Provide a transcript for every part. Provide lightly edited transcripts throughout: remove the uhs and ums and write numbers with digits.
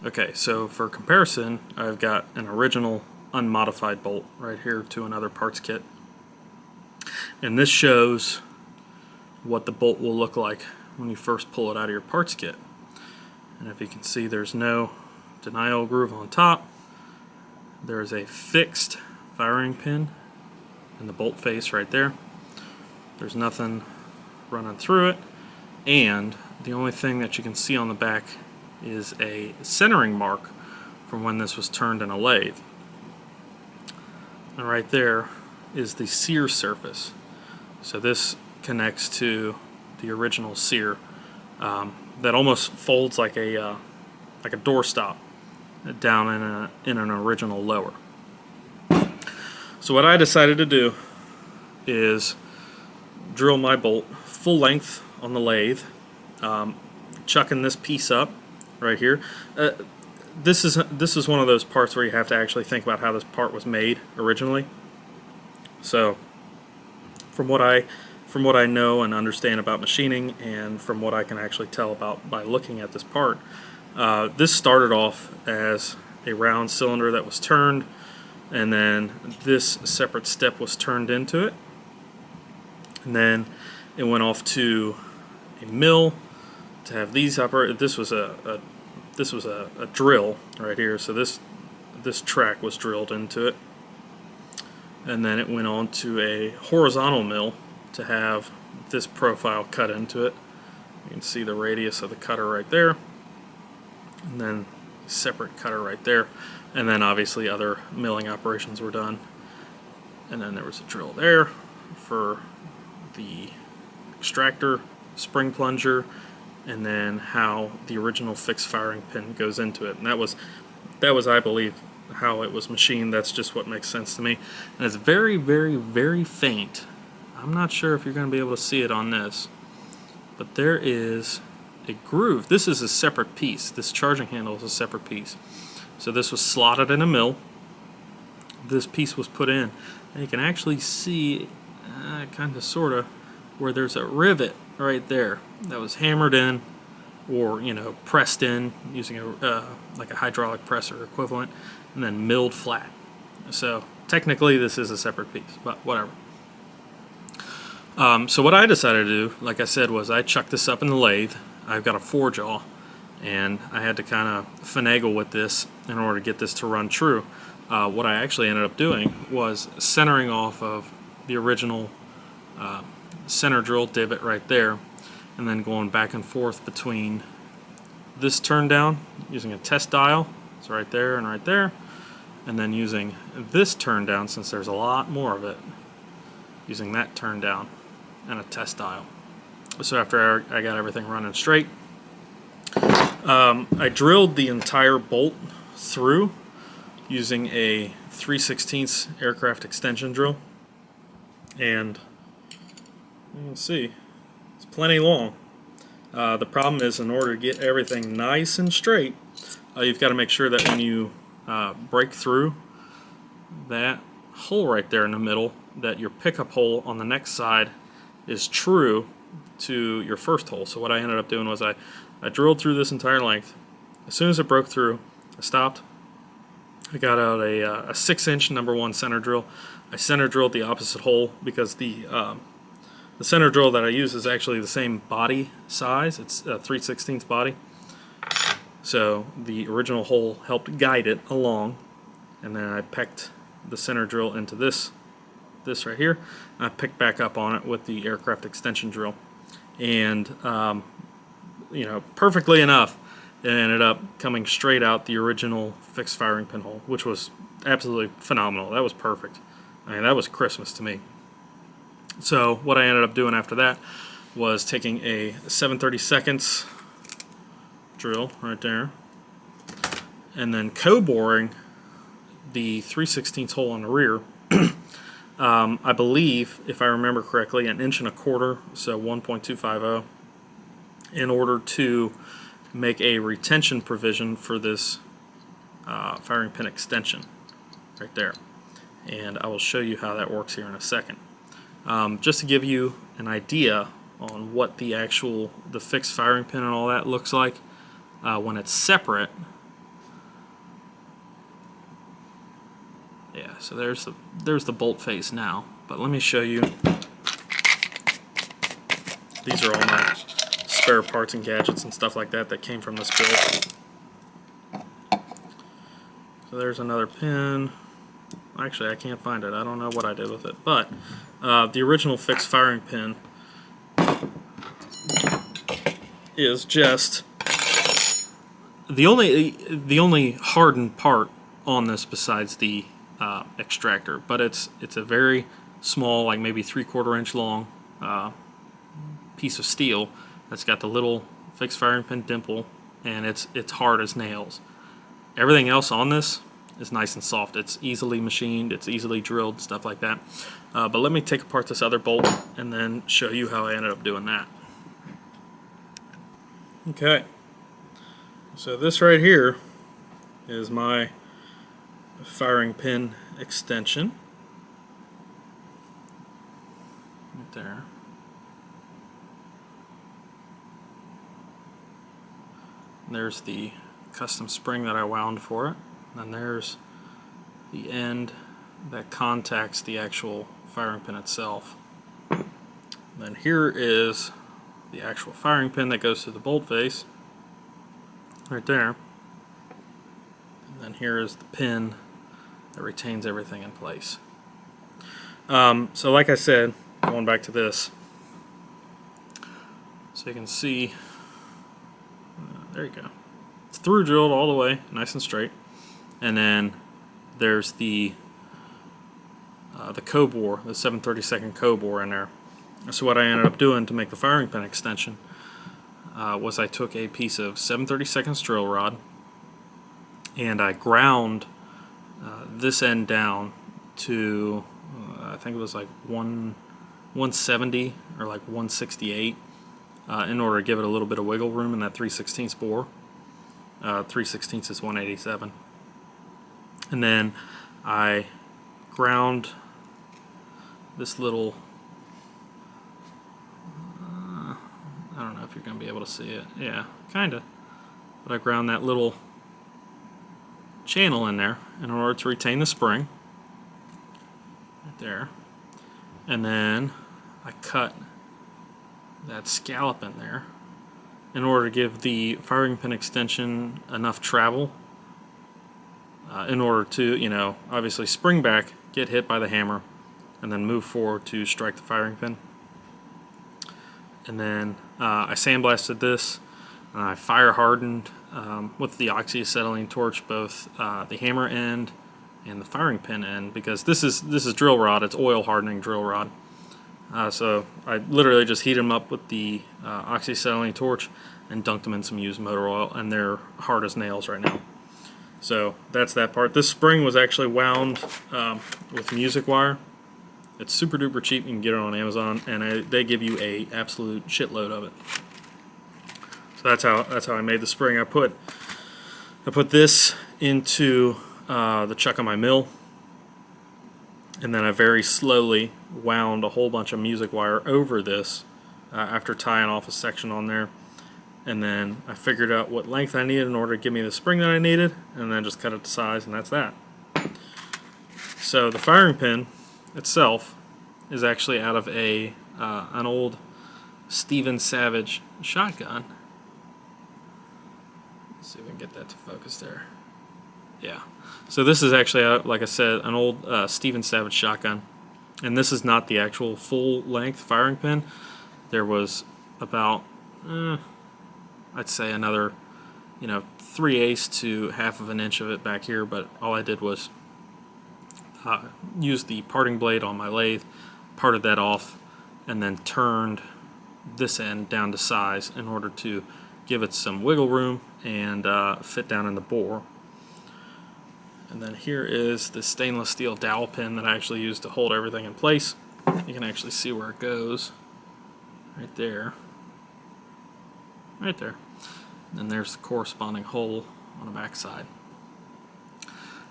Okay, so for comparison, I've got an original unmodified bolt right here to another parts kit. And this shows what the bolt will look like when you first pull it out of your parts kit. And if you can see, there's no denial groove on top. There's a fixed firing pin in the bolt face right there. There's nothing running through it. And the only thing that you can see on the back is a centering mark from when this was turned in a lathe. And right there is the sear surface. So this connects to the original sear that almost folds like a doorstop down in an original lower. So what I decided to do is drill my bolt full length on the lathe, chucking this piece up right here. This is one of those parts where you have to actually think about how this part was made originally. So from what I know and understand about machining, and from what I can actually tell about by looking at this part, this started off as a round cylinder that was turned, and then this separate step was turned into it, and then it went off to a mill to have these operate. This was a drill right here, so this track was drilled into it, and then it went on to a horizontal mill to have this profile cut into it. You can see the radius of the cutter right there, and then a separate cutter right there, and then obviously other milling operations were done. And then there was a drill there for the extractor, spring plunger, and then how the original fixed firing pin goes into it. And that was I believe how it was machined. That's just what makes sense to me. And it's very, very, very faint. I'm not sure if you're going to be able to see it on this, but there is a groove. This is a separate piece. This charging handle is a separate piece. So this was slotted in a mill. This piece was put in, and you can actually see kind of sort of where there's a rivet right there that was hammered in, or pressed in using like a hydraulic press or equivalent, and then milled flat. So technically this is a separate piece, but whatever. So what I decided to do, like I said, was I chucked this up in the lathe. I've got a 4-jaw, and I had to kind of finagle with this in order to get this to run true. What I actually ended up doing was centering off of the original center drill divot right there, and then going back and forth between this turn down using a test dial, so right there and right there, and then using this turn down, since there's a lot more of it, using that turn down and a test dial. So after I got everything running straight, I drilled the entire bolt through using a 3/16 aircraft extension drill, and you can see it's plenty long. The problem is, in order to get everything nice and straight, you've got to make sure that when you break through that hole right there in the middle, that your pickup hole on the next side is true to your first hole. So what I ended up doing was I drilled through this entire length. As soon as it broke through, I stopped. I got out a 6-inch #1 center drill. I center drilled the opposite hole because the center drill that I use is actually the same body size. It's a 3/16 body. So the original hole helped guide it along, and then I pecked the center drill into this right here. I picked back up on it with the aircraft extension drill, and perfectly enough, it ended up coming straight out the original fixed firing pin hole, which was absolutely phenomenal. That was perfect. I mean, that was Christmas to me. So what I ended up doing after that was taking a 7/32 drill right there, and then co-boring the 3/16 hole on the rear. I believe, if I remember correctly, 1.25 inches, so 1.250, in order to make a retention provision for this firing pin extension right there. And I will show you how that works here in a second. Just to give you an idea on what the fixed firing pin and all that looks like when it's separate, Yeah, so there's the bolt face now. But let me show you. These are all my spare parts and gadgets and stuff like that came from this build. So there's another pin. Actually, I can't find it. I don't know what I did with it. But the original fixed firing pin is just the only hardened part on this besides the extractor. But it's a very small, like maybe 3/4 inch long piece of steel that's got the little fixed firing pin dimple, and it's hard as nails. Everything else on this is nice and soft. It's easily machined, it's easily drilled, stuff like that. But let me take apart this other bolt and then show you how I ended up doing that. Okay, so this right here is my firing pin extension. Right there. There's the custom spring that I wound for it. And there's the end that contacts the actual firing pin itself. Then here is the actual firing pin that goes through the bolt face. Right there. And then here is the pin that retains everything in place. So like I said, going back to this, so you can see, there you go. It's through drilled all the way, nice and straight. And then there's the co-bore, the 7/32 co-bore in there. So what I ended up doing to make the firing pin extension was I took a piece of 7/32 drill rod and I ground this end down to I think it was like 170 or like 168 in order to give it a little bit of wiggle room in that 3/16 bore. 3/16 is 187. And then I ground this little, I don't know if you're going to be able to see it. Yeah, kind of. But I ground that little channel in there in order to retain the spring. Right there. And then I cut that scallop in there in order to give the firing pin extension enough travel in order to, you know, obviously spring back, get hit by the hammer, and then move forward to strike the firing pin. And then I sandblasted this, and I fire hardened with the oxyacetylene torch both the hammer end and the firing pin end, because this is drill rod. It's oil hardening drill rod. So I literally just heat them up with the oxyacetylene torch and dunked them in some used motor oil, and they're hard as nails right now. So that's that part. This spring was actually wound with music wire. It's super duper cheap. You can get it on Amazon, and they give you a absolute shitload of it. So that's how I made the spring. I put this into the chuck of my mill, and then I very slowly wound a whole bunch of music wire over this after tying off a section on there. And then I figured out what length I needed in order to give me the spring that I needed, and then just cut it to size, and that's that. So the firing pin itself is actually out of an old Stephen Savage shotgun. Let's see if we can get that to focus there. Yeah. So this is actually, like I said, an old Stephen Savage shotgun, and this is not the actual full-length firing pin. There was about I'd say another, 3/8 to 1/2 inch of it back here, but all I did was use the parting blade on my lathe, parted that off, and then turned this end down to size in order to give it some wiggle room and fit down in the bore. And then here is the stainless steel dowel pin that I actually used to hold everything in place. You can actually see where it goes right there. Right there. And there's the corresponding hole on the back side.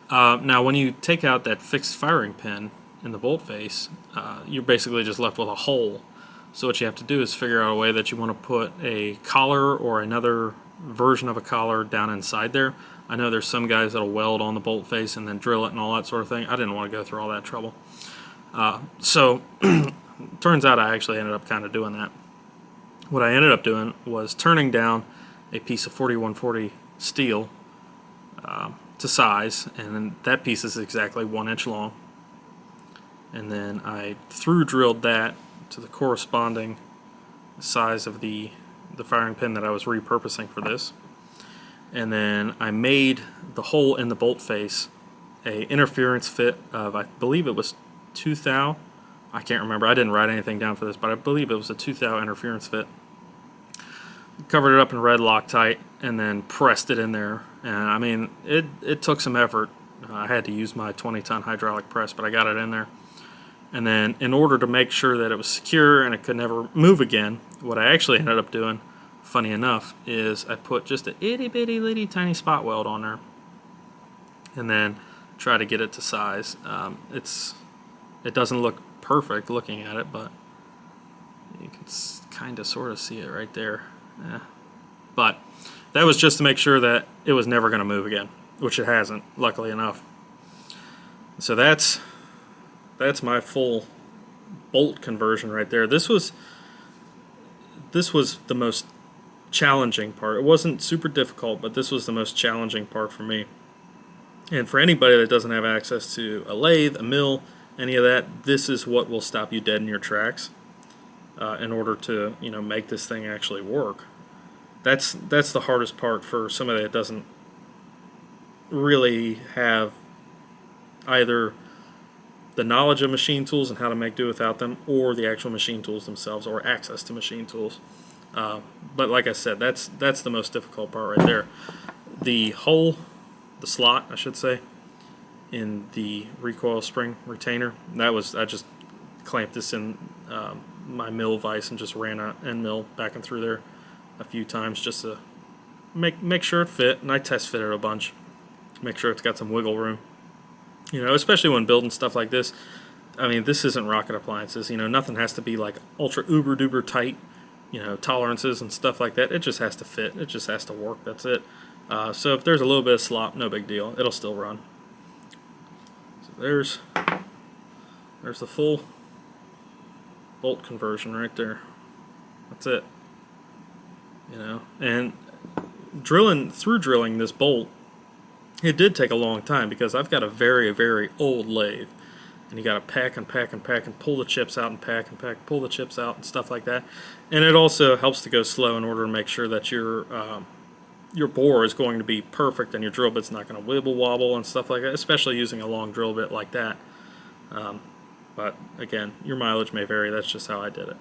Now when you take out that fixed firing pin in the bolt face, you're basically just left with a hole. So what you have to do is figure out a way that you want to put a collar or another version of a collar down inside there. I know there's some guys that'll weld on the bolt face and then drill it and all that sort of thing. I didn't want to go through all that trouble. So turns out I actually ended up kind of doing that. What I ended up doing was turning down a piece of 4140 steel to size, and then that piece is exactly 1 inch long. And then I through drilled that to the corresponding size of the firing pin that I was repurposing for this. And then I made the hole in the bolt face a interference fit of, I believe it was 2 thou. I can't remember. I didn't write anything down for this, but I believe it was a 2 thou interference fit. Covered it up in red Loctite and then pressed it in there. And I mean, it took some effort. I had to use my 20-ton hydraulic press, but I got it in there. And then in order to make sure that it was secure and it could never move again, what I actually ended up doing, funny enough, is I put just a itty bitty litty tiny spot weld on there and then try to get it to size. It doesn't look perfect looking at it, but you can kind of sort of see it right there. But that was just to make sure that it was never going to move again, which it hasn't, luckily enough. So that's my full bolt conversion right there. This was the most challenging part. It wasn't super difficult, but this was the most challenging part for me. And for anybody that doesn't have access to a lathe, a mill, any of that, this is what will stop you dead in your tracks in order to, you know, make this thing actually work. That's the hardest part for somebody that doesn't really have either the knowledge of machine tools and how to make do without them, or the actual machine tools themselves, or access to machine tools. But like I said, that's the most difficult part right there. The hole, the slot, I should say, in the recoil spring retainer, I just clamped this in my mill vise and just ran an end mill back and through there a few times just to make sure it fit. And I test fit it a bunch, make sure it's got some wiggle room. You know, especially when building stuff like this. I mean, this isn't rocket appliances. You know, nothing has to be like ultra uber duper tight, you know, tolerances and stuff like that. It just has to fit. It just has to work. That's it. So if there's a little bit of slop, no big deal. It'll still run. So there's the full bolt conversion right there. That's it. You know, and drilling this bolt, it did take a long time because I've got a very, very old lathe, and you got to pack and pack and pack and pull the chips out and pack and pack, pull the chips out and stuff like that. And it also helps to go slow in order to make sure that your bore is going to be perfect and your drill bit's not going to wibble wobble and stuff like that, especially using a long drill bit like that. But again, your mileage may vary. That's just how I did it.